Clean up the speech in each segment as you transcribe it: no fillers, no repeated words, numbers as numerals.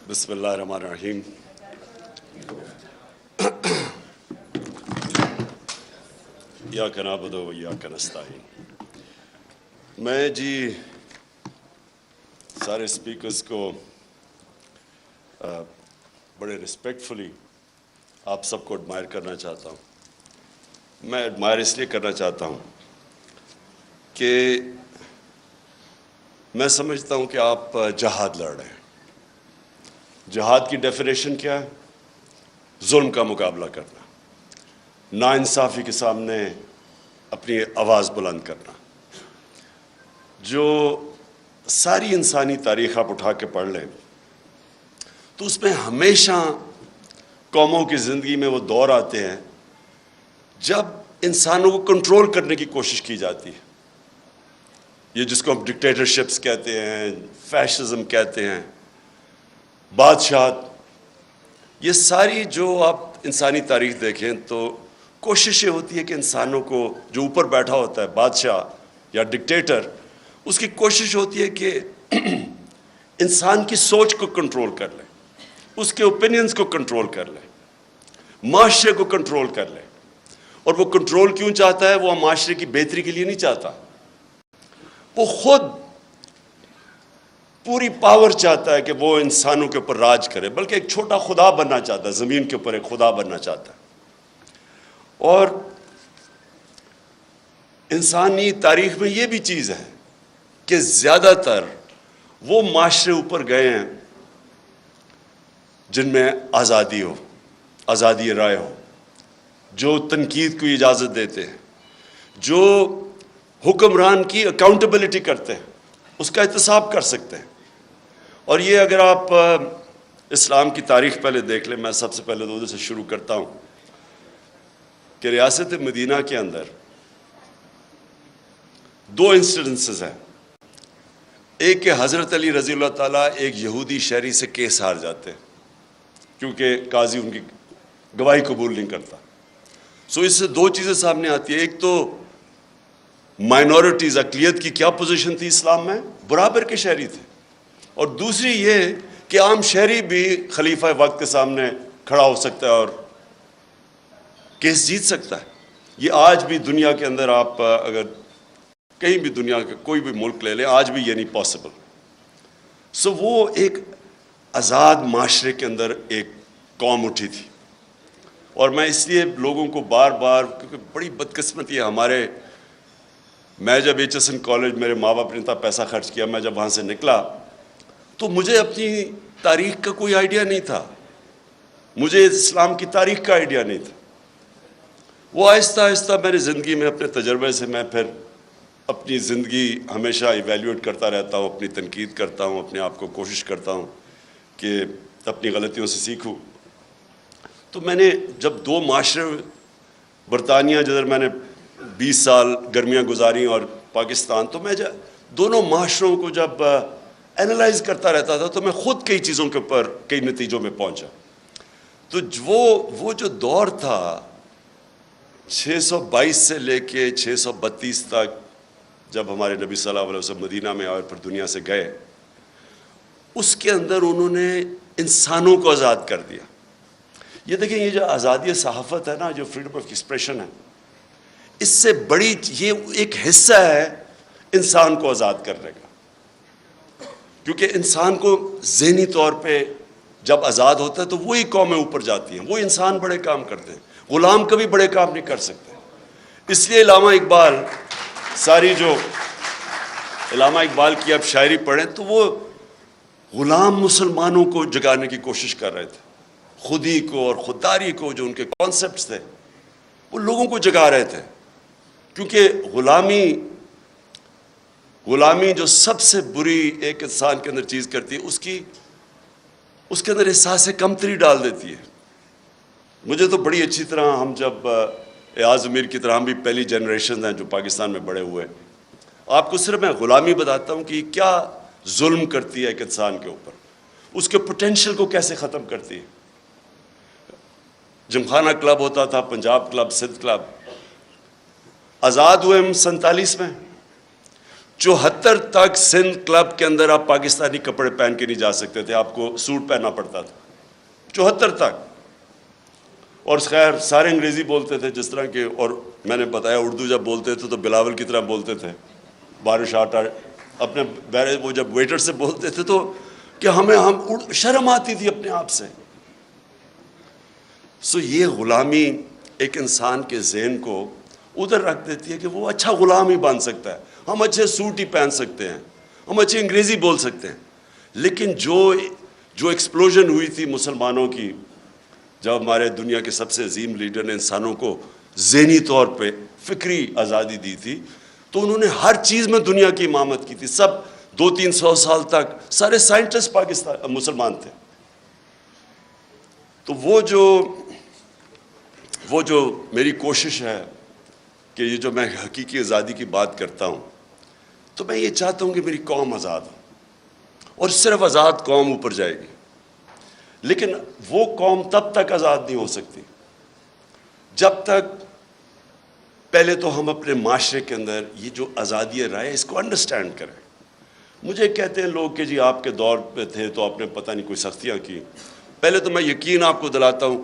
بسم اللہ الرحمن الرحیم۔ ایاک نعبد و ایاک نستعین۔ میں سارے اسپیکرز کو بڑے رسپیکٹفلی آپ سب کو ایڈمائر کرنا چاہتا ہوں۔ میں ایڈمائر اس لیے کرنا چاہتا ہوں کہ میں سمجھتا ہوں کہ آپ جہاد لڑ رہے ہیں۔ جہاد کی ڈیفینیشن کیا ہے؟ ظلم کا مقابلہ کرنا، ناانصافی کے سامنے اپنی آواز بلند کرنا۔ جو ساری انسانی تاریخ آپ اٹھا کے پڑھ لیں تو اس میں ہمیشہ قوموں کی زندگی میں وہ دور آتے ہیں جب انسانوں کو کنٹرول کرنے کی کوشش کی جاتی ہے۔ یہ جس کو ہم ڈکٹیٹرشپس کہتے ہیں، فیشزم کہتے ہیں، بادشاہت، یہ ساری جو آپ انسانی تاریخ دیکھیں تو کوشش یہ ہوتی ہے کہ انسانوں کو، جو اوپر بیٹھا ہوتا ہے بادشاہ یا ڈکٹیٹر، اس کی کوشش ہوتی ہے کہ انسان کی سوچ کو کنٹرول کر لے، اس کے اوپینینز کو کنٹرول کر لے، معاشرے کو کنٹرول کر لے۔ اور وہ کنٹرول کیوں چاہتا ہے؟ وہ معاشرے کی بہتری کے لیے نہیں چاہتا، وہ خود پوری پاور چاہتا ہے کہ وہ انسانوں کے اوپر راج کرے، بلکہ ایک چھوٹا خدا بننا چاہتا ہے، زمین کے اوپر ایک خدا بننا چاہتا ہے۔ اور انسانی تاریخ میں یہ بھی چیز ہے کہ زیادہ تر وہ معاشرے اوپر گئے ہیں جن میں آزادی ہو، آزادی رائے ہو، جو تنقید کو اجازت دیتے ہیں، جو حکمران کی اکاؤنٹیبلٹی کرتے ہیں، اس کا احتساب کر سکتے ہیں۔ اور یہ اگر آپ اسلام کی تاریخ پہلے دیکھ لیں، میں سب سے پہلے تو سے شروع کرتا ہوں کہ ریاست مدینہ کے اندر دو انسیڈنسز ہیں۔ ایک کہ حضرت علی رضی اللہ تعالیٰ ایک یہودی شہری سے کیس ہار جاتے ہیں کیونکہ قاضی ان کی گواہی قبول نہیں کرتا۔ اس سے دو چیزیں سامنے آتی ہیں۔ ایک تو مائنورٹیز، اقلیت کی کیا پوزیشن تھی اسلام میں؟ برابر کے شہری تھے۔ اور دوسری یہ کہ عام شہری بھی خلیفہ وقت کے سامنے کھڑا ہو سکتا ہے اور کیس جیت سکتا ہے۔ یہ آج بھی دنیا کے اندر آپ اگر کہیں بھی دنیا کا کوئی بھی ملک لے لیں، آج بھی یہ نہیں پاسبل۔ وہ ایک آزاد معاشرے کے اندر ایک قوم اٹھی تھی۔ اور میں اس لیے لوگوں کو بار بار، کیونکہ بڑی بدقسمتی ہے میں جب HSN کالج، میرے ماں باپ نے اتنا پیسہ خرچ کیا، میں جب وہاں سے نکلا تو مجھے اپنی تاریخ کا کوئی آئیڈیا نہیں تھا، مجھے اسلام کی تاریخ کا آئیڈیا نہیں تھا۔ وہ آہستہ آہستہ میری زندگی میں اپنے تجربے سے میں پھر اپنی زندگی ہمیشہ ایویلیویٹ کرتا رہتا ہوں، اپنی تنقید کرتا ہوں، اپنے آپ کو کوشش کرتا ہوں کہ اپنی غلطیوں سے سیکھوں۔ تو میں نے جب دو معاشرے، برطانیہ جدھر میں نے 20 سال گرمیاں گزاری اور پاکستان، تو میں دونوں معاشروں کو جب اینالائز کرتا رہتا تھا تو میں خود کئی چیزوں کے اوپر کئی نتیجوں میں پہنچا۔ تو وہ جو دور تھا 622 سے لے کے 632 تک، جب ہمارے نبی صلی اللہ علیہ وسلم مدینہ میں آئے اور پھر دنیا سے گئے، اس کے اندر انہوں نے انسانوں کو آزاد کر دیا۔ یہ دیکھیں، یہ جو آزادی صحافت ہے نا، جو فریڈم آف ایکسپریشن ہے، اس سے بڑی یہ ایک حصہ ہے انسان کو آزاد کرنے کا۔ کیونکہ انسان کو ذہنی طور پہ جب آزاد ہوتا ہے تو وہی قومیں اوپر جاتی ہیں، وہ انسان بڑے کام کرتے ہیں، غلام کبھی بڑے کام نہیں کر سکتے۔ اس لیے علامہ اقبال کی آپ شاعری پڑھیں تو وہ غلام مسلمانوں کو جگانے کی کوشش کر رہے تھے، خودی کو اور خودداری کو، جو ان کے کانسیپٹس تھے، وہ لوگوں کو جگا رہے تھے۔ کیونکہ غلامی جو سب سے بری ایک انسان کے اندر چیز کرتی ہے، اس کے اندر احساس کمتری ڈال دیتی ہے۔ مجھے تو بڑی اچھی طرح، ہم جب ایاز امیر کی طرح، ہم بھی پہلی جنریشن ہیں جو پاکستان میں بڑے ہوئے، آپ کو صرف میں غلامی بتاتا ہوں کہ کیا ظلم کرتی ہے ایک انسان کے اوپر، اس کے پوٹینشیل کو کیسے ختم کرتی ہے۔ جمخانہ کلب ہوتا تھا، پنجاب کلب، سندھ کلب، آزاد ہوئے ہم 47 میں، 74 تک سندھ کلب کے اندر آپ پاکستانی کپڑے پہن کے نہیں جا سکتے تھے, آپ کو سوٹ پہننا پڑتا تھا 74 تک. اور خیر سارے انگریزی بولتے تھے جس طرح کے, اور میں نے بتایا اردو جب بولتے تھے تو بلاول کی طرح بولتے تھے, بارش آٹا اپنے وہ جب ویٹر سے بولتے تھے تو کہ ہم شرم آتی تھی اپنے آپ سے. سو یہ غلامی ایک انسان کے ذہن کو ادھر رکھ دیتی ہے کہ وہ اچھا غلام ہی بن سکتا ہے, ہم اچھے سوٹ ہی پہن سکتے ہیں, ہم اچھی انگریزی بول سکتے ہیں. لیکن جو ایکسپلوژن ہوئی تھی مسلمانوں کی, جب ہمارے دنیا کے سب سے عظیم لیڈر نے انسانوں کو ذہنی طور پہ فکری آزادی دی تھی, تو انہوں نے ہر چیز میں دنیا کی امامت کی تھی. سب 200-300 سال تک سارے سائنٹسٹ مسلمان تھے. تو وہ جو میری کوشش ہے کہ یہ جو میں حقیقی آزادی کی بات کرتا ہوں, تو میں یہ چاہتا ہوں کہ میری قوم آزاد ہو, اور صرف آزاد قوم اوپر جائے گی. لیکن وہ قوم تب تک آزاد نہیں ہو سکتی جب تک پہلے تو ہم اپنے معاشرے کے اندر یہ جو آزادی رائے اس کو انڈرسٹینڈ کریں. مجھے کہتے ہیں لوگ کہ جی آپ کے دور پہ تھے تو آپ نے پتہ نہیں کوئی سختیاں کی. پہلے تو میں یقین آپ کو دلاتا ہوں,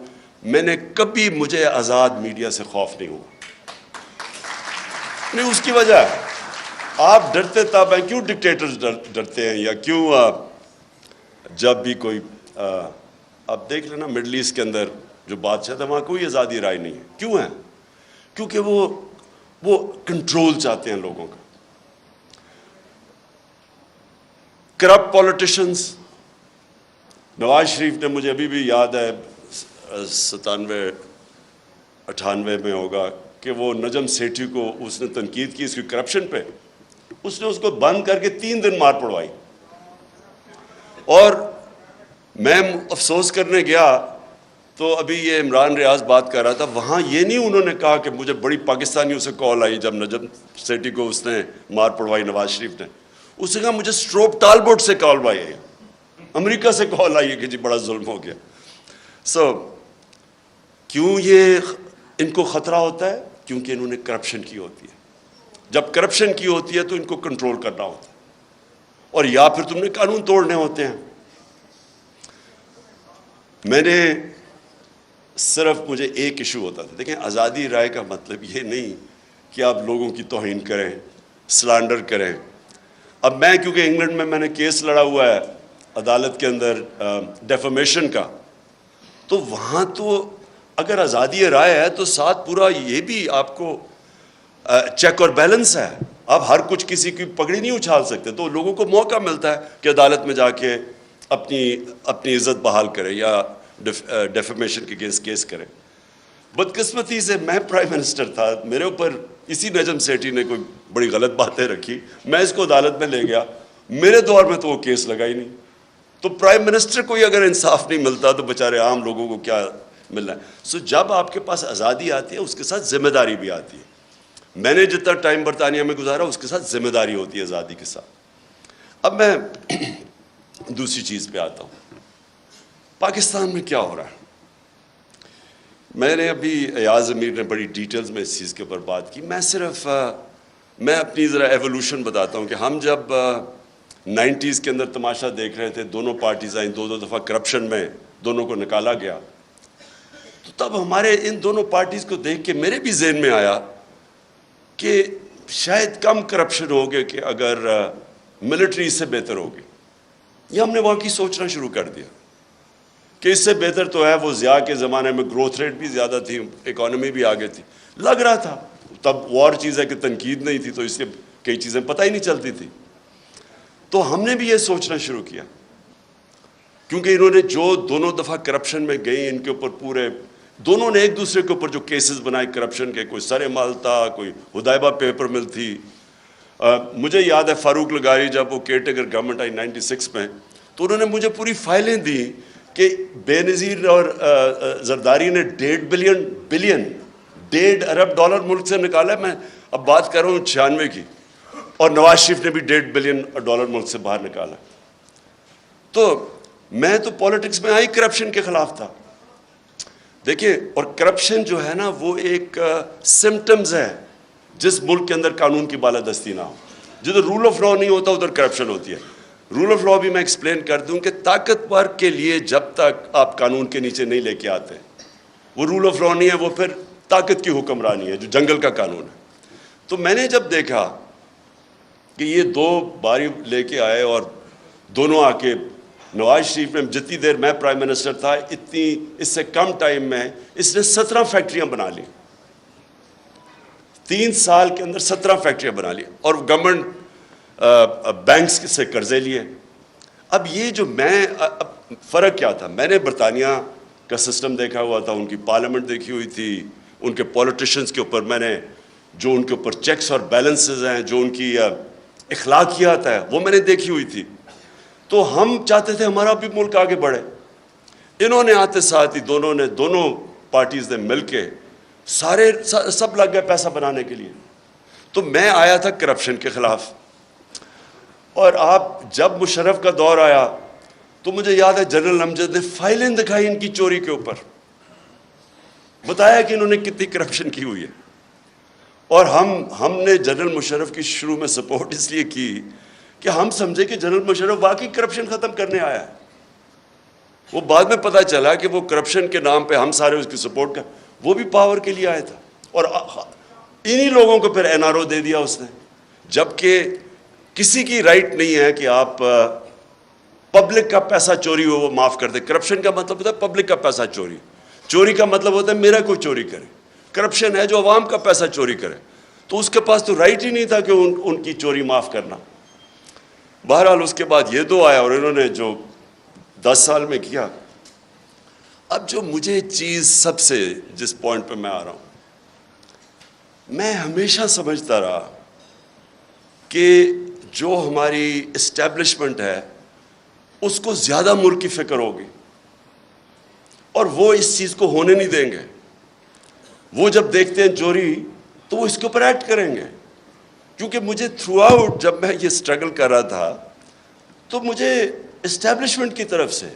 میں نے کبھی مجھے آزاد میڈیا سے خوف نہیں ہوا. نہیں, اس کی وجہ ہے آپ ڈرتے تب ہیں, کیوں ڈکٹیٹرز ڈرتے ہیں, یا کیوں جب بھی کوئی آپ دیکھ لینا مڈل ایسٹ کے اندر جو بادشاہ تھا وہاں کوئی آزادی رائے نہیں ہے. کیوں ہے؟ کیونکہ وہ کنٹرول چاہتے ہیں لوگوں کا. کرپٹ پولیٹیشنز, نواز شریف نے, مجھے ابھی بھی یاد ہے 97-98 میں ہوگا کہ وہ نجم سیٹھی کو اس نے تنقید کی اس کی کرپشن پہ, اس نے اس کو بند کر کے 3 دن مار پڑوائی. اور میں افسوس کرنے گیا تو ابھی یہ عمران ریاض بات کر رہا تھا, وہاں یہ نہیں انہوں نے کہا کہ مجھے بڑی پاکستانیوں سے کال آئی جب نجم سیٹھی کو اس نے مار پڑوائی نواز شریف نے. اس نے کہا مجھے سٹروپ ٹالبوٹ سے کال آئی ہے, امریکہ سے کال آئی ہے کہ جی بڑا ظلم ہو گیا. کیوں یہ ان کو خطرہ ہوتا ہے؟ کیونکہ انہوں نے کرپشن کی ہوتی ہے. جب کرپشن کی ہوتی ہے تو ان کو کنٹرول کرنا ہوتا ہے, اور یا پھر تم نے قانون توڑنے ہوتے ہیں. میں نے صرف مجھے ایک ایشو ہوتا تھا. دیکھیں, آزادی رائے کا مطلب یہ نہیں کہ آپ لوگوں کی توہین کریں, سلانڈر کریں. اب میں کیونکہ انگلینڈ میں نے کیس لڑا ہوا ہے عدالت کے اندر ڈیفیمیشن کا, تو وہاں تو اگر آزادی رائے ہے تو ساتھ پورا یہ بھی آپ کو چیک اور بیلنس ہے. آپ ہر کچھ کسی کی پگڑی نہیں اچھال سکتے, تو لوگوں کو موقع ملتا ہے کہ عدالت میں جا کے اپنی عزت بحال کرے یا ڈیفیمیشن کے کیس کرے. بدقسمتی سے میں پرائم منسٹر تھا, میرے اوپر اسی نجم سیٹھی نے کوئی بڑی غلط باتیں رکھی, میں اس کو عدالت میں لے گیا. میرے دور میں تو وہ کیس لگا ہی نہیں. تو پرائم منسٹر کو ہی اگر انصاف نہیں ملتا تو بیچارے عام لوگوں کو کیا ملنا ہے. جب آپ کے پاس آزادی آتی ہے اس کے ساتھ ذمہ داری بھی آتی ہے. میں نے جتنا ٹائم برطانیہ میں گزارا اس کے ساتھ ذمہ داری ہوتی ہے آزادی کے ساتھ. اب میں دوسری چیز پہ آتا ہوں, پاکستان میں کیا ہو رہا ہے. میں نے ابھی ایاز امیر نے بڑی ڈیٹیلز میں اس چیز کے اوپر بات کی. میں اپنی ذرا ایوولوشن بتاتا ہوں کہ ہم جب 90s کے اندر تماشا دیکھ رہے تھے, دونوں پارٹیز آئیں, 2 دفعہ کرپشن میں دونوں کو نکالا گیا, تو تب ہمارے ان دونوں پارٹیز کو دیکھ کے میرے بھی ذہن میں آیا کہ شاید کم کرپشن ہوگی کہ اگر ملٹری اس سے بہتر ہوگی. یہ ہم نے وہاں کی سوچنا شروع کر دیا کہ اس سے بہتر تو ہے. وہ ضیاء کے زمانے میں گروتھ ریٹ بھی زیادہ تھی, اکانومی بھی آگے تھی, لگ رہا تھا. تب وار چیز ہے کہ تنقید نہیں تھی, تو اس کے کئی چیزیں پتہ ہی نہیں چلتی تھی. تو ہم نے بھی یہ سوچنا شروع کیا, کیونکہ انہوں نے جو 2 دفعہ کرپشن میں گئی, ان کے اوپر پورے دونوں نے ایک دوسرے کے اوپر جو کیسز بنائے کرپشن کے, کوئی سر مال تھا, کوئی حدیبہ پیپر مل تھی. مجھے یاد ہے فاروق لغاری جب وہ کیئر ٹیکر گورنمنٹ آئی 96 میں, تو انہوں نے مجھے پوری فائلیں دی کہ بے نظیر اور زرداری نے $1.5 ارب ملک سے نکالا. میں اب بات کر رہا ہوں 96 کی, اور نواز شریف نے بھی $1.5 بلین ملک سے باہر نکالا. تو میں تو پالیٹکس میں آئی کرپشن کے خلاف تھا. دیکھیں, اور کرپشن جو ہے نا وہ ایک سمٹمز ہے جس ملک کے اندر قانون کی بالادستی نہ ہو. جدھر رول آف لا نہیں ہوتا ادھر کرپشن ہوتی ہے. رول آف لا بھی میں ایکسپلین کر دوں کہ طاقتور کے لیے جب تک آپ قانون کے نیچے نہیں لے کے آتے وہ رول آف لا نہیں ہے, وہ پھر طاقت کی حکمرانی ہے جو جنگل کا قانون ہے. تو میں نے جب دیکھا کہ یہ دو باری لے کے آئے اور دونوں آ کے نواز شریف نے جتنی دیر میں پرائم منسٹر تھا اتنی اس سے کم ٹائم میں اس نے 17 فیکٹریاں بنا لی, 3 سال کے اندر 17 فیکٹریاں بنا لی اور گورنمنٹ بینکس سے قرضے لیے. اب یہ جو میں فرق کیا تھا, میں نے برطانیہ کا سسٹم دیکھا ہوا تھا, ان کی پارلیمنٹ دیکھی ہوئی تھی, ان کے پولیٹیشنز کے اوپر میں نے جو ان کے اوپر چیکس اور بیلنسز ہیں, جو ان کی اخلاقیات ہے وہ میں نے دیکھی ہوئی تھی. تو ہم چاہتے تھے ہمارا بھی ملک آگے بڑھے. انہوں نے آتے ساتھ ہی دونوں پارٹیز نے مل کے سب لگ گئے پیسہ بنانے کے لیے. تو میں آیا تھا کرپشن کے خلاف, اور آپ جب مشرف کا دور آیا تو مجھے یاد ہے جنرل امجد نے فائلیں دکھائی ان کی چوری کے اوپر, بتایا کہ انہوں نے کتنی کرپشن کی ہوئی ہے. اور ہم نے جنرل مشرف کی شروع میں سپورٹ اس لیے کی کہ ہم سمجھے کہ جنرل مشرف واقعی کرپشن ختم کرنے آیا ہے. وہ بعد میں پتہ چلا کہ وہ کرپشن کے نام پہ ہم سارے اس کی سپورٹ کر, وہ بھی پاور کے لیے آیا تھا. اور انہی لوگوں کو پھر این آر او دے دیا اس نے, جبکہ کسی کی رائٹ نہیں ہے کہ آپ پبلک کا پیسہ چوری ہو وہ معاف کر دے. کرپشن کا مطلب ہوتا ہے پبلک کا پیسہ چوری کا مطلب ہوتا ہے میرا کوئی چوری کرے. کرپشن ہے جو عوام کا پیسہ چوری کرے, تو اس کے پاس تو رائٹ ہی نہیں تھا کہ ان کی چوری معاف کرنا. بہرحال اس کے بعد یہ دو آیا اور انہوں نے جو 10 سال میں کیا. اب جو مجھے چیز سب سے جس پوائنٹ پہ میں آ رہا ہوں, میں ہمیشہ سمجھتا رہا کہ جو ہماری اسٹیبلشمنٹ ہے اس کو زیادہ ملک کی فکر ہوگی اور وہ اس چیز کو ہونے نہیں دیں گے. وہ جب دیکھتے ہیں چوری تو وہ اس کے اوپر ایکٹ کریں گے. کیونکہ مجھے تھرو آؤٹ جب میں یہ سٹرگل کر رہا تھا تو مجھے اسٹیبلشمنٹ کی طرف سے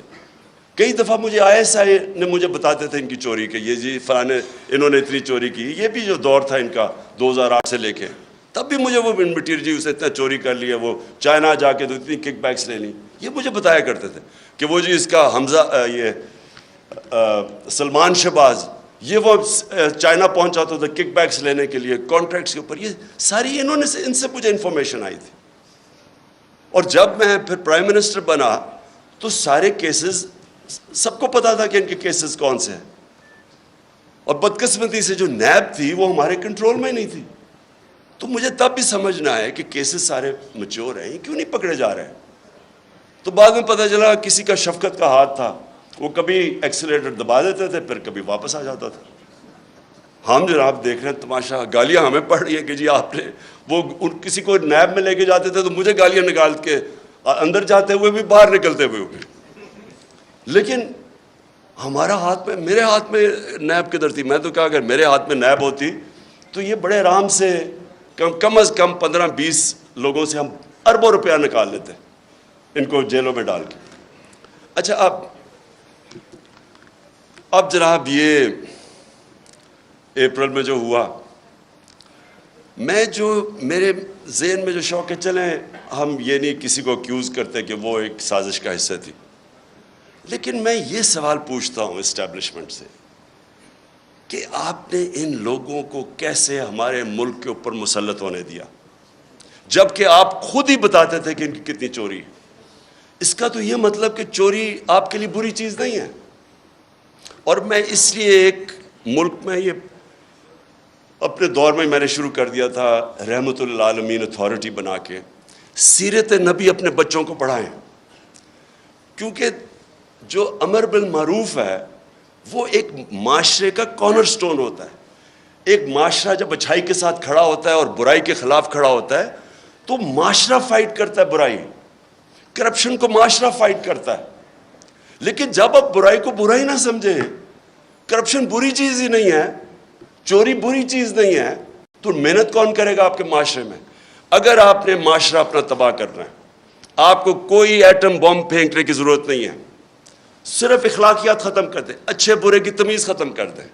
کئی دفعہ مجھے آئی ایس آئی نے مجھے بتاتے تھے ان کی چوری کے, یہ جی فلانے انہوں نے اتنی چوری کی. یہ بھی جو دور تھا ان کا 2008 سے لے کے, تب بھی مجھے وہ مٹیریل جی اسے اتنا چوری کر لیا, وہ چائنا جا کے تو اتنی کک بیکس لے لی. یہ مجھے بتایا کرتے تھے کہ وہ جی اس کا حمزہ یہ سلمان شہباز یہ وہ چائنا پہنچا تھا کک بیکس لینے کے لیے کانٹریکٹس کے اوپر. یہ ساری انہوں نے ان سے مجھے انفارمیشن آئی تھی. اور جب میں پھر پرائم منسٹر بنا تو سارے کیسز سب کو پتا تھا کہ ان کے کیسز کون سے ہیں. اور بدقسمتی سے جو نیب تھی وہ ہمارے کنٹرول میں ہی نہیں تھی. تو مجھے تب بھی سمجھنا ہے کہ کیسز سارے میچور ہیں, کیوں نہیں پکڑے جا رہے ہیں. تو بعد میں پتہ چلا کسی کا شفقت کا ہاتھ تھا, وہ کبھی ایکسیلیٹر دبا دیتے تھے پھر کبھی واپس آ جاتا تھا. ہم جناب دیکھ رہے ہیں تماشا, گالیاں ہمیں پڑ رہی ہیں کہ جی آپ نے وہ کسی کو نیب میں لے کے جاتے تھے تو مجھے گالیاں نکال کے اندر جاتے ہوئے بھی باہر نکلتے ہوئے بھی. لیکن ہمارا ہاتھ میں, میرے ہاتھ میں نیب کدھر تھی. میں تو کہا اگر میرے ہاتھ میں نیب ہوتی تو یہ بڑے آرام سے کم از کم 15-20 لوگوں سے ہم اربوں روپیہ نکال لیتے ان کو جیلوں میں ڈال کے. اچھا اب جناب یہ اپریل میں جو ہوا, میں جو میرے ذہن میں جو شوق ہے, چلیں ہم یہ نہیں کسی کو اکیوز کرتے کہ وہ ایک سازش کا حصہ تھی, لیکن میں یہ سوال پوچھتا ہوں اسٹیبلشمنٹ سے کہ آپ نے ان لوگوں کو کیسے ہمارے ملک کے اوپر مسلط ہونے دیا جبکہ آپ خود ہی بتاتے تھے کہ ان کی کتنی چوری ہے. اس کا تو یہ مطلب کہ چوری آپ کے لیے بری چیز نہیں ہے. اور میں اس لیے ایک ملک میں یہ اپنے دور میں نے شروع کر دیا تھا رحمت للعالمین اتھارٹی بنا کے سیرت نبی اپنے بچوں کو پڑھائیں, کیونکہ جو امر بالمعروف ہے وہ ایک معاشرے کا کارنر سٹون ہوتا ہے. ایک معاشرہ جب اچھائی کے ساتھ کھڑا ہوتا ہے اور برائی کے خلاف کھڑا ہوتا ہے تو معاشرہ فائٹ کرتا ہے برائی, کرپشن کو معاشرہ فائٹ کرتا ہے. لیکن جب آپ برائی کو برائی نہ سمجھیں, کرپشن بری چیز ہی نہیں ہے, چوری بری چیز نہیں ہے, تو محنت کون کرے گا آپ کے معاشرے میں؟ اگر آپ نے معاشرہ اپنا تباہ کرنا ہے, آپ کو کوئی ایٹم بم پھینکنے کی ضرورت نہیں ہے, صرف اخلاقیات ختم کر دیں, اچھے برے کی تمیز ختم کر دیں.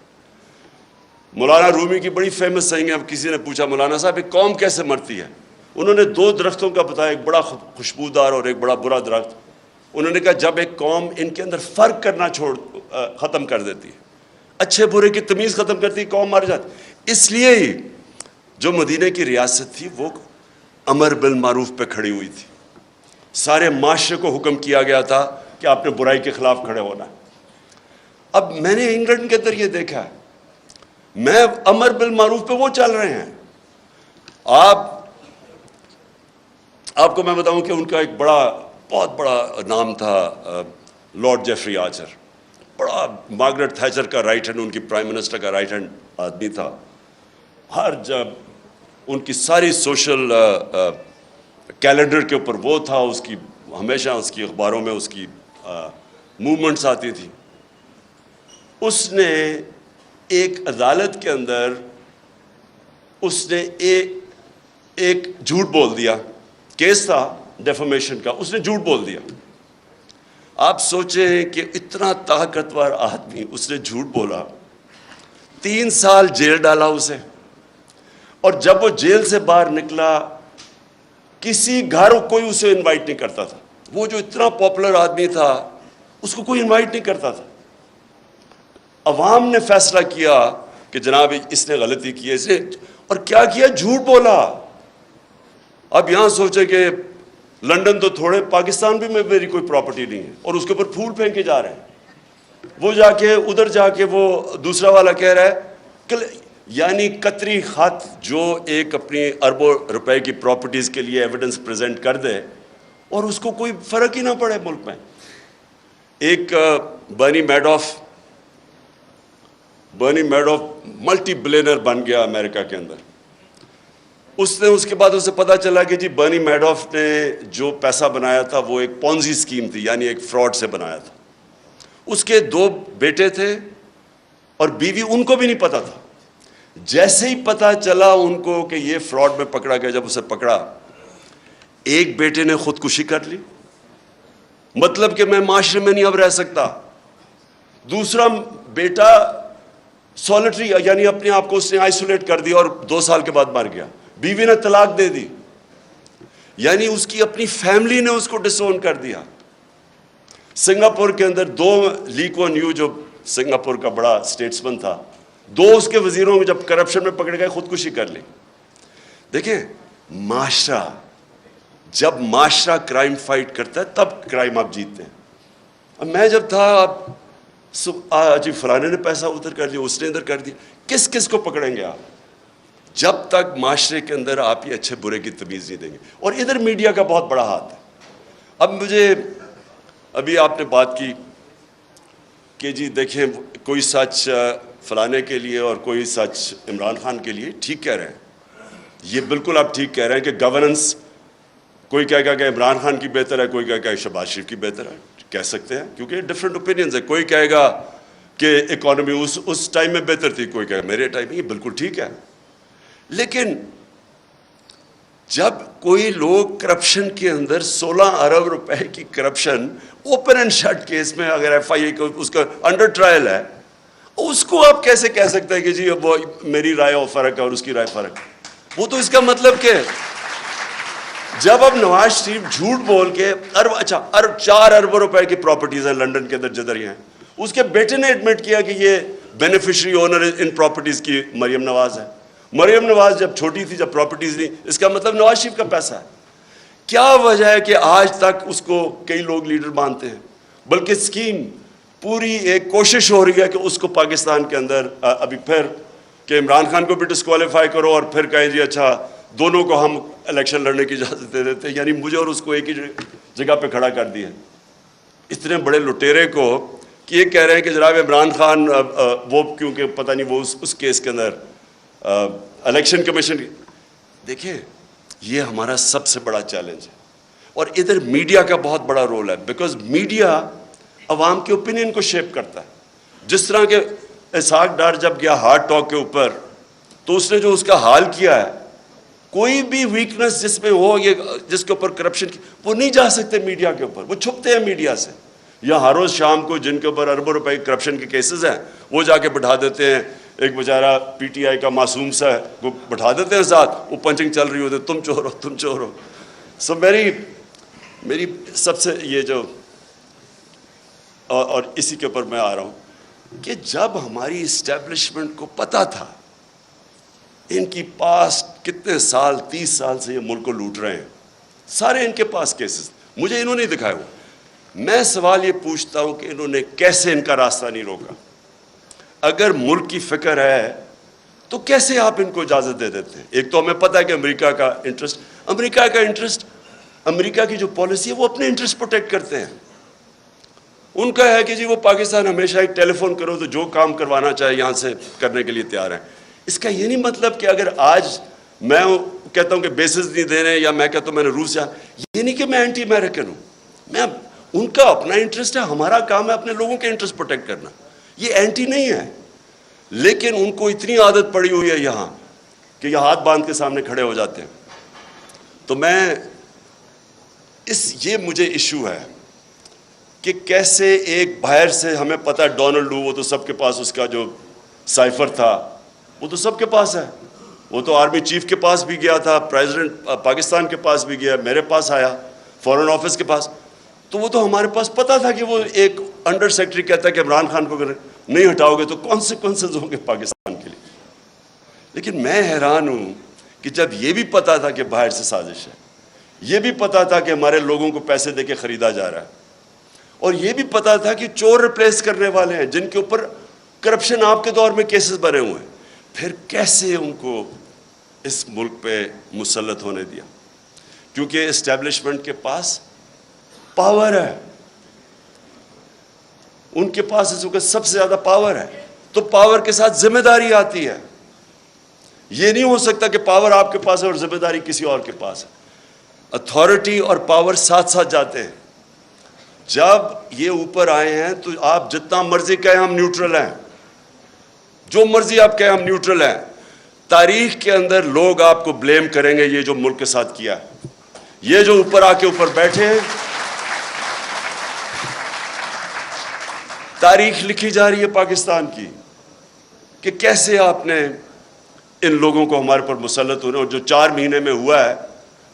مولانا رومی کی بڑی فیمس سینگ ہے, اب کسی نے پوچھا مولانا صاحب ایک قوم کیسے مرتی ہے, انہوں نے 2 درختوں کا بتایا، ایک بڑا خوشبودار اور ایک بڑا برا درخت. انہوں نے کہا جب ایک قوم ان کے اندر فرق کرنا ختم کر دیتی ہے، اچھے برے کی تمیز ختم کرتی ہے، قوم مر جاتی. اس لیے ہی جو مدینہ کی ریاست تھی وہ امر بالمعروف پہ کھڑی ہوئی تھی. سارے معاشرے کو حکم کیا گیا تھا کہ آپ نے برائی کے خلاف کھڑے ہونا ہے. اب میں نے انگلینڈ کے اندر یہ دیکھا ہے، میں امر بالمعروف پہ وہ چل رہے ہیں. آپ کو میں بتاؤں کہ ان کا ایک بہت بڑا نام تھا لارڈ جیفری آرچر. بڑا مارگریٹ تھیچر کا رائٹ ہینڈ، ان کی پرائم منسٹر کا رائٹ ہینڈ آدمی تھا. جب ان کی ساری سوشل کیلنڈر کے اوپر وہ تھا، اس کی ہمیشہ اس کی اخباروں میں اس کی موومنٹس آتی تھی. اس نے ایک عدالت کے اندر اس نے ایک جھوٹ بول دیا. کیس تھا ڈیفامیشن کا، اس نے جھوٹ بول دیا. آپ سوچیں کہ اتنا طاقتور آدمی، اس نے جھوٹ بولا، 3 سال جیل ڈالا اسے. اور جب وہ جیل سے باہر نکلا کسی گھر کوئی اسے انوائٹ نہیں کرتا تھا. وہ جو اتنا پاپولر آدمی تھا اس کو کوئی انوائٹ نہیں کرتا تھا. عوام نے فیصلہ کیا کہ جناب اس نے غلطی کی ہے، اس نے اور کیا کیا، جھوٹ بولا. اب یہاں سوچے کہ لنڈن تو چھوڑے، پاکستان بھی میں میری کوئی پراپرٹی نہیں ہے، اور اس کے اوپر پھول پھینکے جا رہے ہیں. وہ جا کے ادھر جا کے وہ دوسرا والا کہہ رہا ہے کہ یعنی قطری خط جو ایک اپنی اربوں روپے کی پراپرٹیز کے لیے ایویڈنس پریزنٹ کر دے اور اس کو کوئی فرق ہی نہ پڑے ملک میں. ایک برنی میڈوف ملٹی بلینر بن گیا امریکہ کے اندر. اس کے بعد اسے پتا چلا کہ جی برنی میڈوف نے جو پیسہ بنایا تھا وہ ایک پونزی اسکیم تھی، یعنی ایک فراڈ سے بنایا تھا. اس کے 2 بیٹے تھے اور بیوی، ان کو بھی نہیں پتا تھا. جیسے ہی پتا چلا ان کو کہ یہ فراڈ میں پکڑا گیا، جب اسے پکڑا، ایک بیٹے نے خودکشی کر لی، مطلب کہ میں معاشرے میں نہیں اب رہ سکتا. دوسرا بیٹا سولٹری، یعنی اپنے آپ کو اس نے آئسولیٹ کر دیا اور 2 سال کے بعد مر گیا. بیوی نے طلاق دے دی، یعنی اس کی اپنی فیملی نے اس کو ڈسون کر دیا. سنگاپور کے اندر 2 لی کوان یو جو سنگاپور کا بڑا اسٹیٹسمن تھا، 2 اس کے وزیروں میں جب کرپشن میں پکڑ گئے خودکشی کر لی. دیکھیں معاشرہ، جب معاشرہ کرائم فائٹ کرتا ہے تب کرائم آپ جیتتے ہیں. اب میں جب تھا جی فلانے نے پیسہ ادھر کر دیا، اس نے ادھر کر دیا، کس کو پکڑیں گے آپ جب تک معاشرے کے اندر آپ یہ اچھے برے کی تمیز نہیں دیں گے. اور ادھر میڈیا کا بہت بڑا ہاتھ ہے. اب ابھی آپ نے بات کی کہ جی دیکھیں کوئی سچ فلانے کے لیے اور کوئی سچ عمران خان کے لیے. ٹھیک کہہ رہے ہیں، یہ بالکل آپ ٹھیک کہہ رہے ہیں کہ گورننس، کوئی کہے گا کہ عمران خان کی بہتر ہے، کوئی کہے گا کہ شہباز شریف کی بہتر ہے. کہہ سکتے ہیں کیونکہ ڈفرینٹ اوپینینز ہے. کوئی کہے گا کہ اکانومی اس ٹائم میں بہتر تھی، کوئی کہے میرے ٹائم میں. یہ بالکل ٹھیک ہے. لیکن جب کوئی لوگ کرپشن کے اندر 16 ارب روپے کی corruption open and shut case میں، اگر ایف آئی اے اس کا انڈر ٹرائل ہے، اس کو آپ کیسے کہہ سکتے ہیں کہ جی وہ میری رائے اور فرق ہے اور اس کی رائے فرق ہے؟ وہ تو اس کا مطلب کہ جب اب نواز شریف جھوٹ بول کے 4 ارب روپے کی پراپرٹیز ہیں لنڈن کے اندر جدھر ہیں، اس کے بیٹے نے ایڈمٹ کیا کہ یہ بینیفیشری اونر ان پراپرٹیز کی مریم نواز ہے. مریم نواز جب چھوٹی تھی، جب پراپرٹیز نہیں، اس کا مطلب نواز شریف کا پیسہ ہے. کیا وجہ ہے کہ آج تک اس کو کئی لوگ لیڈر مانتے ہیں؟ بلکہ اسکیم پوری ایک کوشش ہو رہی ہے کہ اس کو پاکستان کے اندر ابھی پھر کہ عمران خان کو بھی ڈسکوالیفائی کرو اور پھر کہیں جی اچھا دونوں کو ہم الیکشن لڑنے کی اجازت دے دیتے ہیں. یعنی مجھے اور اس کو ایک ہی جگہ پہ کھڑا کر دیا. اتنے بڑے لٹیرے کو کہ یہ کہہ رہے ہیں کہ جناب عمران خان وہ کیونکہ پتہ نہیں وہ اس کیس کے اندر الیکشن کمیشن. دیکھیں یہ ہمارا سب سے بڑا چیلنج ہے. اور ادھر میڈیا کا بہت بڑا رول ہے، بیکاز میڈیا عوام کے اوپینین کو شیپ کرتا ہے. جس طرح کہ اسحاق ڈار جب گیا ہارٹ ٹاک کے اوپر تو اس نے جو اس کا حال کیا ہے، کوئی بھی ویکنس جس میں ہو، یہ جس کے اوپر کرپشن کی، وہ نہیں جا سکتے میڈیا کے اوپر، وہ چھپتے ہیں میڈیا سے. یا ہر روز شام کو جن کے اوپر اربوں روپے کرپشن کے کیسز ہیں وہ جا کے بٹھا دیتے ہیں ایک بیچارہ پی ٹی آئی کا معصوم سا ہے وہ بٹھا دیتے ہیں ساتھ, وہ پنچنگ چل رہی ہوتی ہے, تم چور ہو تم چور ہو. سو میری سب سے یہ جو اور اسی کے اوپر میں آ رہا ہوں کہ جب ہماری اسٹیبلشمنٹ کو پتہ تھا ان کی پاس کتنے سال 30 سال سے یہ ملک کو لوٹ رہے ہیں, سارے ان کے پاس کیسز, مجھے انہوں نے دکھائے ہوئے, میں سوال یہ پوچھتا ہوں کہ انہوں نے کیسے ان کا راستہ نہیں روکا؟ اگر ملک کی فکر ہے تو کیسے آپ ان کو اجازت دے دیتے ہیں؟ ایک تو ہمیں پتہ ہے کہ امریکہ کا انٹرسٹ, امریکہ کی جو پالیسی ہے وہ اپنے انٹرسٹ پروٹیکٹ کرتے ہیں. ان کا ہے کہ جی وہ پاکستان ہمیشہ ایک ٹیلی فون کرو تو جو کام کروانا چاہے یہاں سے کرنے کے لیے تیار ہیں. اس کا یہ نہیں مطلب کہ اگر آج میں کہتا ہوں کہ بیسز نہیں دے رہے یا میں کہتا ہوں میں نے روس جانا, یہ نہیں کہ میں اینٹی امریکن ہوں. میں ان کا اپنا انٹرسٹ ہے, ہمارا کام ہے اپنے لوگوں کے انٹرسٹ پروٹیکٹ کرنا, یہ اینٹی نہیں ہے. لیکن ان کو اتنی عادت پڑی ہوئی ہے یہاں کہ یہ ہاتھ باندھ کے سامنے کھڑے ہو جاتے ہیں. تو میں یہ مجھے ایشو ہے کہ کیسے ایک باہر سے, ہمیں پتہ ہے ڈونلڈ وہ تو سب کے پاس, اس کا جو سائفر تھا وہ تو سب کے پاس ہے, وہ تو آرمی چیف کے پاس بھی گیا تھا, پریزیڈنٹ پاکستان کے پاس بھی گیا, میرے پاس آیا, فارن آفس کے پاس, تو وہ تو ہمارے پاس پتہ تھا کہ وہ ایک انڈر سیکرٹری کہتا ہے کہ عمران خان کو اگر نہیں ہٹاؤ گے تو کانسیکوینسز ہوں گے پاکستان کے لیے. لیکن میں حیران ہوں کہ جب یہ بھی پتہ تھا کہ باہر سے سازش ہے, یہ بھی پتہ تھا کہ ہمارے لوگوں کو پیسے دے کے خریدا جا رہا ہے, اور یہ بھی پتہ تھا کہ چور ریپلیس کرنے والے ہیں جن کے اوپر کرپشن آپ کے دور میں کیسز بنے ہوئے ہیں, پھر کیسے ان کو اس ملک پہ مسلط ہونے دیا؟ کیونکہ اسٹیبلشمنٹ کے پاس پاور ہے, ان کے پاس اس وقت سب سے زیادہ پاور ہے, تو پاور کے ساتھ ذمہ داری آتی ہے. یہ نہیں ہو سکتا کہ پاور آپ کے پاس ہے اور ذمہ داری کسی اور کے پاس ہے. اتھارٹی اور پاور ساتھ ساتھ جاتے ہیں. جب یہ اوپر آئے ہیں تو آپ جتنا مرضی کہیں ہم نیوٹرل ہیں, جو مرضی آپ کہیں ہم نیوٹرل ہیں, تاریخ کے اندر لوگ آپ کو بلیم کریں گے یہ جو ملک کے ساتھ کیا ہے. یہ جو اوپر آ کے اوپر بیٹھے ہیں, تاریخ لکھی جا رہی ہے پاکستان کی کہ کیسے آپ نے ان لوگوں کو ہمارے پر مسلط ہونے, اور جو 4 مہینے میں ہوا ہے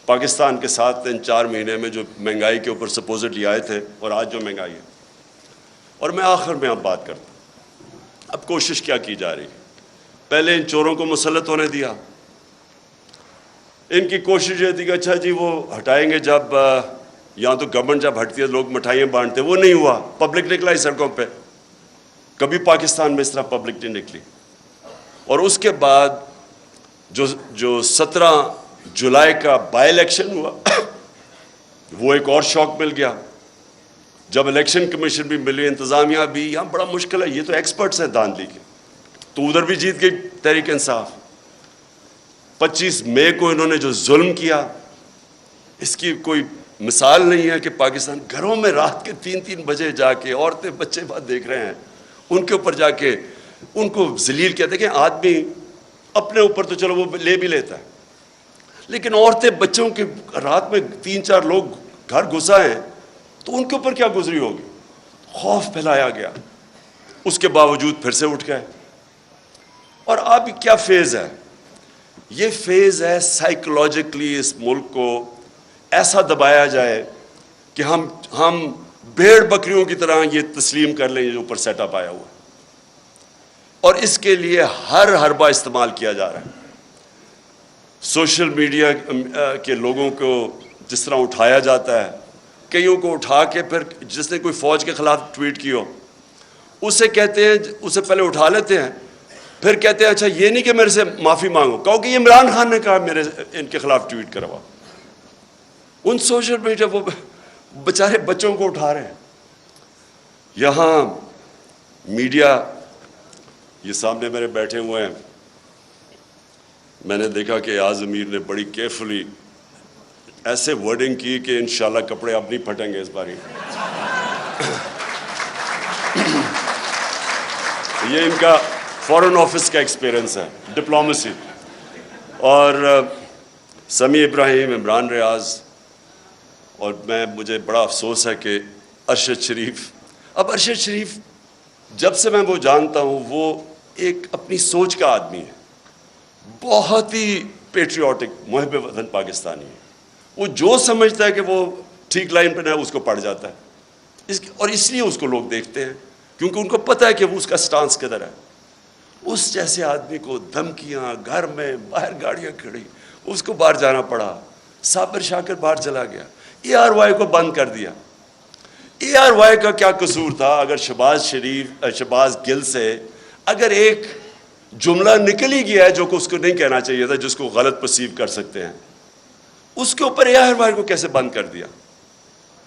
پاکستان کے ساتھ, ان 4 مہینے میں جو مہنگائی کے اوپر سپوزٹلی آئے تھے اور آج جو مہنگائی ہے. اور میں آخر میں اب بات کرتا ہوں, اب کوشش کیا کی جا رہی ہے؟ پہلے ان چوروں کو مسلط ہونے دیا, ان کی کوشش یہ تھی کہ اچھا جی وہ ہٹائیں گے, جب یہاں تو گورنمنٹ جب ہٹتی ہے لوگ مٹھائیاں بانٹتے, وہ نہیں ہوا, پبلک نکلا ہی سڑکوں پہ, کبھی پاکستان میں اس طرح پبلک نہیں نکلی. اور اس کے بعد جو 17 جولائی کا بائی الیکشن ہوا وہ ایک اور شوق مل گیا, جب الیکشن کمیشن بھی ملی, انتظامیہ بھی, یہاں بڑا مشکل ہے, یہ تو ایکسپرٹس ہیں دھاندلی کے, تو ادھر بھی جیت گئی تحریک انصاف. 25 مئی کو انہوں نے جو ظلم کیا اس کی کوئی مثال نہیں ہے کہ پاکستان گھروں میں رات کے 3 بجے جا کے عورتیں بچے بات دیکھ رہے ہیں, ان کے اوپر جا کے ان کو ذلیل کیا. دیکھیں آدمی اپنے اوپر تو چلو وہ لے بھی لیتا ہے, لیکن عورتیں بچوں کے رات میں 3-4 لوگ گھر گھسا ہیں تو ان کے اوپر کیا گزری ہوگی؟ خوف پھیلایا گیا, اس کے باوجود پھر سے اٹھ گئے. اور اب کیا فیز ہے؟ یہ فیز ہے سائیکولوجیکلی اس ملک کو ایسا دبایا جائے کہ ہم بھیڑ بکریوں کی طرح یہ تسلیم کر لیں یہ جو اوپر سیٹ اپ آیا ہوا ہے. اور اس کے لیے ہر حربہ استعمال کیا جا رہا ہے. سوشل میڈیا کے لوگوں کو جس طرح اٹھایا جاتا ہے, کئیوں کو اٹھا کے پھر جس نے کوئی فوج کے خلاف ٹویٹ کی ہو اسے کہتے ہیں, اسے پہلے اٹھا لیتے ہیں, پھر کہتے ہیں اچھا یہ نہیں کہ میرے سے معافی مانگو, کہو کہ یہ عمران خان نے کہا میرے ان کے خلاف ٹویٹ کروا. ان سوشل میڈیا وہ بیچارے بچوں کو اٹھا رہے ہیں. یہاں میڈیا یہ سامنے میرے بیٹھے ہوئے ہیں, میں نے دیکھا کہ ایاز امیر نے بڑی کیئرفلی ایسے ورڈنگ کی کہ انشاءاللہ کپڑے اب نہیں پھٹیں گے اس باری. یہ ان کا فارن آفس کا ایکسپیرنس ہے, ڈپلومیسی. اور سمیع ابراہیم, عمران ریاض, اور مجھے بڑا افسوس ہے کہ ارشد شریف. اب ارشد شریف جب سے میں وہ جانتا ہوں وہ ایک اپنی سوچ کا آدمی ہے, بہت ہی پیٹریوٹک, محب وطن پاکستانی ہے. وہ جو سمجھتا ہے کہ وہ ٹھیک لائن پہ ہے اس کو پڑ جاتا ہے, اور اس لیے اس کو لوگ دیکھتے ہیں کیونکہ ان کو پتہ ہے کہ وہ اس کا سٹانس کدھر ہے. اس جیسے آدمی کو دھمکیاں, گھر میں باہر گاڑیاں کھڑی, اس کو باہر جانا پڑا. صابر شاکر باہر چلا گیا, ARY کو بند کر دیا. ARY کا کیا قصور تھا؟ اگر شہباز گل سے اگر ایک جملہ نکل ہی گیا ہے جو کہ اس کو نہیں کہنا چاہیے تھا, جس کو غلط پرسیو کر سکتے ہیں, اس کے اوپر ARY کو کیسے بند کر دیا؟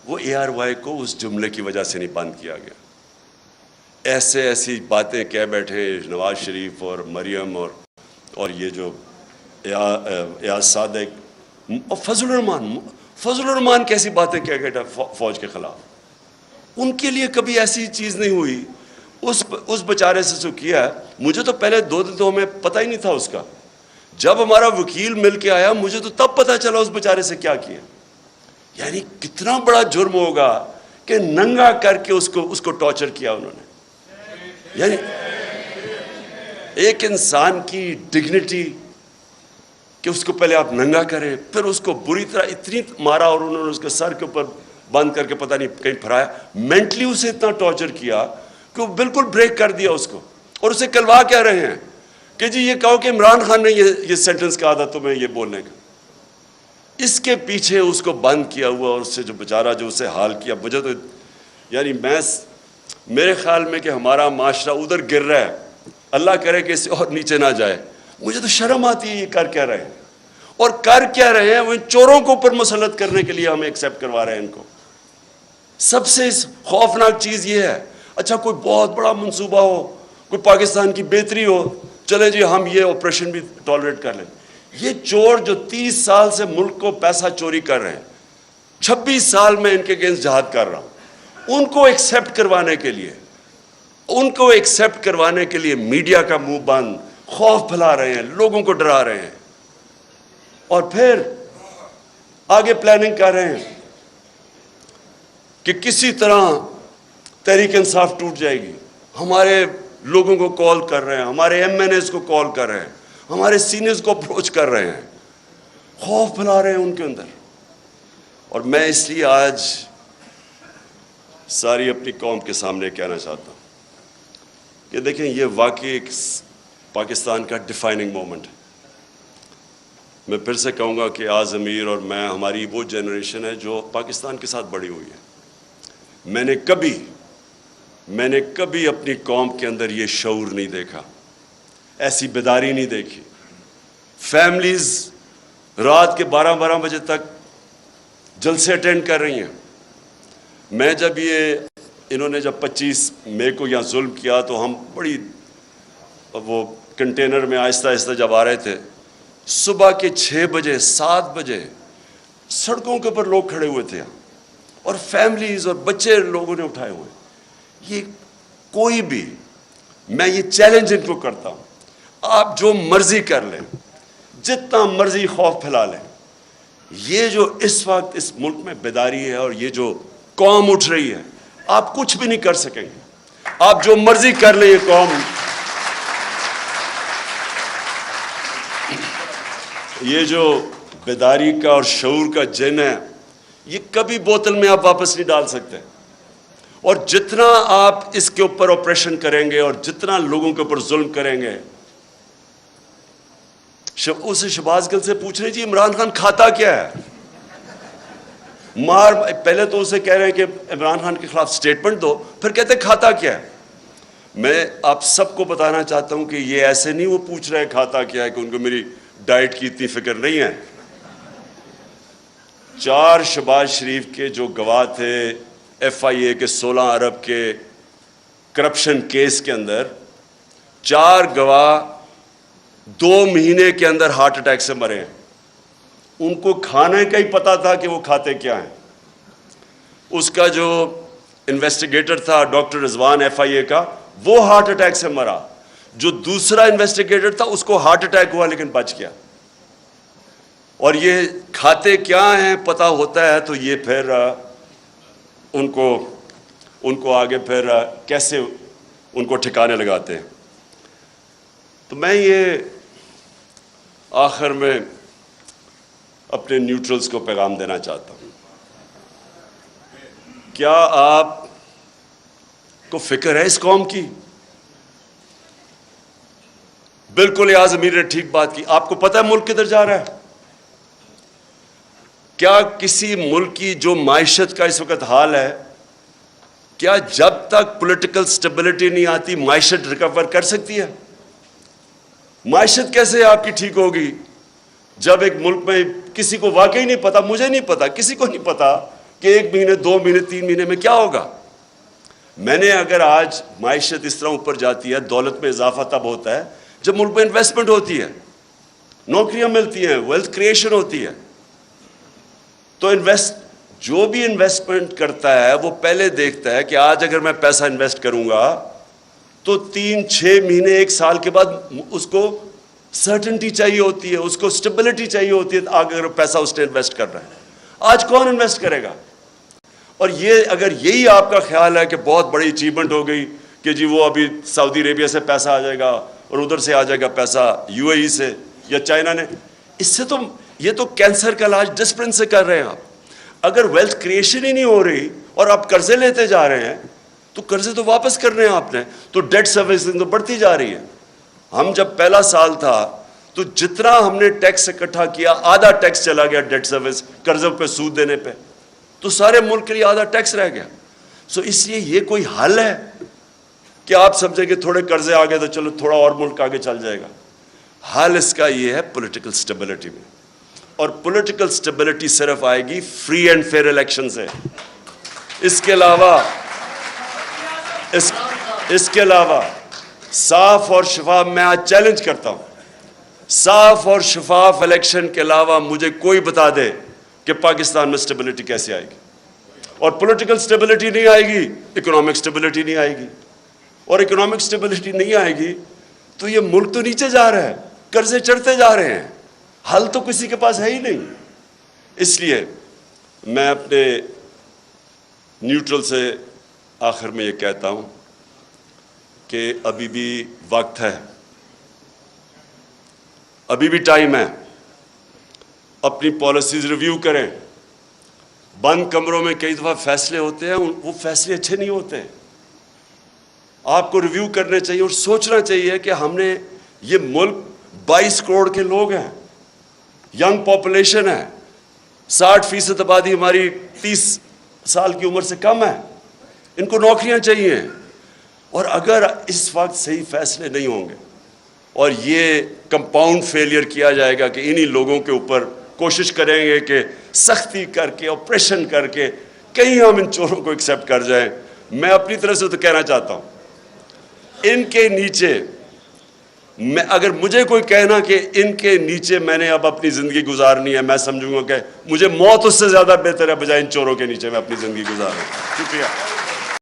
وہ ARY کو اس جملے کی وجہ سے نہیں بند کیا گیا. ایسی باتیں کہہ بیٹھے نواز شریف اور مریم اور یہ جو ایاز صادق اور فضل الرحمان کیسی باتیں کہہ گئے فوج کے خلاف. ان کے لیے کبھی ایسی چیز نہیں ہوئی. اس بیچارے سے جو کیا ہے, مجھے تو پہلے 2 دن تو ہمیں پتہ ہی نہیں تھا اس کا. جب ہمارا وکیل مل کے آیا مجھے تو تب پتہ چلا اس بیچارے سے کیا کیا. یعنی کتنا بڑا جرم ہوگا کہ ننگا کر کے اس کو ٹارچر کیا انہوں نے. یعنی ایک انسان کی ڈگنیٹی کہ اس کو پہلے آپ ننگا کریں, پھر اس کو بری طرح اتنی مارا اور انہوں نے اس کے سر کے اوپر بند کر کے پتہ نہیں کہیں پھرایا. مینٹلی اسے اتنا ٹارچر کیا کہ وہ بالکل بریک کر دیا اس کو. اور اسے کلوا کہہ رہے ہیں کہ جی یہ کہو کہ عمران خان نے یہ سینٹنس کہا تھا تمہیں یہ بولنے کا. اس کے پیچھے اس کو بند کیا ہوا اور اس سے جو بیچارہ جو اسے حال کیا. مجھے تو یعنی میرے خیال میں کہ ہمارا معاشرہ ادھر گر رہا ہے, اللہ کرے کہ اس سے اور نیچے نہ جائے. مجھے تو شرم آتی ہے یہ کر کیا رہے ہیں, اور کر کیا رہے ہیں وہ چوروں کو اوپر مسلط کرنے کے لیے ہمیں ایکسیپٹ کروا رہے ہیں ان کو. سب سے خوفناک چیز یہ ہے, اچھا کوئی بہت بڑا منصوبہ ہو, کوئی پاکستان کی بہتری ہو, چلیں جی ہم یہ آپریشن بھی ٹالریٹ کر لیں. یہ چور جو 30 سال سے ملک کو پیسہ چوری کر رہے ہیں, 26 سال میں ان کے اگینسٹ جہاد کر رہا ہوں, ان کو ایکسیپٹ کروانے کے لیے میڈیا کا منہ بند, خوف پھیلا رہے ہیں, لوگوں کو ڈرا رہے ہیں, اور پھر آگے پلاننگ کر رہے ہیں کہ کسی طرح تحریک انصاف ٹوٹ جائے گی. ہمارے لوگوں کو کال کر رہے ہیں, ہمارے MNAs کو کال کر رہے ہیں, ہمارے سینئرز کو اپروچ کر رہے ہیں, خوف پھیلا رہے ہیں ان کے اندر. اور میں اس لیے آج ساری اپنی قوم کے سامنے کہنا چاہتا ہوں کہ دیکھیں یہ واقعی ایک پاکستان کا ڈیفائننگ مومنٹ ہے. میں پھر سے کہوں گا کہ آز امیر اور میں, ہماری وہ جنریشن ہے جو پاکستان کے ساتھ بڑی ہوئی ہے. میں نے کبھی اپنی قوم کے اندر یہ شعور نہیں دیکھا, ایسی بیداری نہیں دیکھی. فیملیز رات کے 12 بجے تک جلسے اٹینڈ کر رہی ہیں. میں جب انہوں نے جب 25 مئی کو یہاں ظلم کیا تو ہم بڑی وہ کنٹینر میں آہستہ آہستہ جب آ رہے تھے, صبح کے 6 بجے 7 بجے سڑکوں کے اوپر لوگ کھڑے ہوئے تھے, اور فیملیز اور بچے لوگوں نے اٹھائے ہوئے. یہ کوئی بھی, میں یہ چیلنج ان کو کرتا ہوں, آپ جو مرضی کر لیں, جتنا مرضی خوف پھیلا لیں, یہ جو اس وقت اس ملک میں بیداری ہے اور یہ جو قوم اٹھ رہی ہے, آپ کچھ بھی نہیں کر سکیں گے. آپ جو مرضی کر لیں, یہ قوم, یہ جو بیداری کا اور شعور کا جن ہے, یہ کبھی بوتل میں آپ واپس نہیں ڈال سکتے. اور جتنا آپ اس کے اوپر آپریشن کریں گے اور جتنا لوگوں کے اوپر ظلم کریں گے, اسے شہباز گل سے پوچھ رہے جی عمران خان کھاتا کیا ہے. پہلے تو اسے کہہ رہے ہیں کہ عمران خان کے خلاف سٹیٹمنٹ دو, پھر کہتے کھاتا کیا ہے. میں آپ سب کو بتانا چاہتا ہوں کہ یہ ایسے نہیں وہ پوچھ رہے کھاتا کیا ہے کہ ان کو میری ڈائٹ کی اتنی فکر نہیں ہے. 4 شہباز شریف کے جو گواہ تھے FIA کے 16 ارب کے کرپشن کیس کے اندر, 4 گواہ 2 مہینے کے اندر ہارٹ اٹیک سے مرے ہیں. ان کو کھانے کا ہی پتا تھا کہ وہ کھاتے کیا ہیں. اس کا جو انویسٹیگیٹر تھا ڈاکٹر رضوان FIA کا, وہ ہارٹ اٹیک سے مرا. جو دوسرا انویسٹیگیٹر تھا اس کو ہارٹ اٹیک ہوا لیکن بچ گیا. اور یہ کھاتے کیا ہیں پتا ہوتا ہے تو یہ پھر ان کو آگے پھر کیسے ان کو ٹھکانے لگاتے ہیں. تو میں یہ آخر میں اپنے نیوٹرلز کو پیغام دینا چاہتا ہوں. کیا آپ کو فکر ہے اس قوم کی؟ بالکل یاز امیر نے ٹھیک بات کی. آپ کو پتہ ہے ملک کدھر جا رہا ہے؟ کیا کسی ملک کی جو معیشت کا اس وقت حال ہے، کیا جب تک پولیٹیکل سٹیبلٹی نہیں آتی معیشت ریکور کر سکتی ہے؟ معیشت کیسے آپ کی ٹھیک ہوگی جب ایک ملک میں کسی کو واقعی نہیں پتا، مجھے نہیں پتا، کسی کو نہیں پتا کہ 1 مہینے 2 مہینے 3 مہینے میں کیا ہوگا. میں نے اگر آج معیشت اس طرح اوپر جاتی ہے، دولت میں اضافہ تب ہوتا ہے جب ملک میں انویسٹمنٹ ہوتی ہے، نوکریاں ملتی ہیں، ویلتھ کریشن ہوتی ہے. تو جو بھی انویسٹمنٹ کرتا ہے وہ پہلے دیکھتا ہے کہ آج اگر میں پیسہ انویسٹ کروں گا تو 3-6 مہینے 1 سال کے بعد اس کو سرٹنٹی چاہیے ہوتی ہے، اس کو سٹیبلٹی چاہیے ہوتی ہے اگر پیسہ اس نے انویسٹ کر رہا ہے. آج کون انویسٹ کرے گا؟ اور یہ اگر یہی آپ کا خیال ہے کہ بہت بڑی اچیومنٹ ہو گئی کہ جی وہ ابھی سعودی عربیہ سے پیسہ آ جائے گا اور ادھر سے آ جائے گا پیسہ یو اے ای سے یا چائنا نے، اس سے تو یہ تو کینسر کا علاج ڈسپلن سے کر رہے ہیں آپ. اگر ویلتھ کریشن ہی نہیں ہو رہی اور آپ قرضے لیتے جا رہے ہیں تو قرضے تو واپس کرنے ہیں آپ نے، تو ڈیٹ سروسنگ تو بڑھتی جا رہی ہے. ہم جب پہلا سال تھا تو جتنا ہم نے ٹیکس اکٹھا کیا آدھا ٹیکس چلا گیا ڈیٹ سروس، قرضوں پہ سود دینے پہ، تو سارے ملک کے لیے آدھا ٹیکس رہ گیا. سو اس لیے یہ کوئی حل ہے کہ آپ سمجھیں کہ تھوڑے قرضے آ گئے تو چلو تھوڑا اور ملک آگے چل جائے گا؟ حل اس کا یہ ہے پولیٹیکل سٹیبلٹی میں، اور پولیٹیکل سٹیبلٹی صرف آئے گی فری اینڈ فیئر الیکشن سے. اس کے علاوہ صاف اور شفاف، میں آج چیلنج کرتا ہوں، صاف اور شفاف الیکشن کے علاوہ مجھے کوئی بتا دے کہ پاکستان میں سٹیبلٹی کیسے آئے گی. اور پولیٹیکل سٹیبلٹی نہیں آئے گی، اکنامک سٹیبلٹی نہیں آئے گی، اور اکنامک سٹیبلٹی نہیں آئے گی تو یہ ملک تو نیچے جا رہا ہے، قرضے چڑھتے جا رہے ہیں، حل تو کسی کے پاس ہے ہی نہیں. اس لیے میں اپنے نیوٹرل سے آخر میں یہ کہتا ہوں کہ ابھی بھی وقت ہے، ابھی بھی ٹائم ہے، اپنی پالیسیز ریویو کریں. بند کمروں میں کئی دفعہ فیصلے ہوتے ہیں، وہ فیصلے اچھے نہیں ہوتے. آپ کو ریویو کرنے چاہیے اور سوچنا چاہیے کہ ہم نے، یہ ملک 22 کروڑ کے لوگ ہیں، ینگ پاپولیشن ہے، 60% آبادی ہماری 30 سال کی عمر سے کم ہے، ان کو نوکریاں چاہیے. اور اگر اس وقت صحیح فیصلے نہیں ہوں گے اور یہ کمپاؤنڈ فیلئر کیا جائے گا کہ انہی لوگوں کے اوپر کوشش کریں گے کہ سختی کر کے آپریشن کر کے کہیں ہم ان چوروں کو ایکسیپٹ کر جائیں. میں اپنی طرف سے تو کہنا چاہتا ہوں ان کے نیچے، میں اگر مجھے کوئی کہنا کہ ان کے نیچے میں نے اب اپنی زندگی گزارنی ہے، میں سمجھوں گا کہ مجھے موت اس سے زیادہ بہتر ہے بجائے ان چوروں کے نیچے میں اپنی زندگی گزاروں. شکریہ.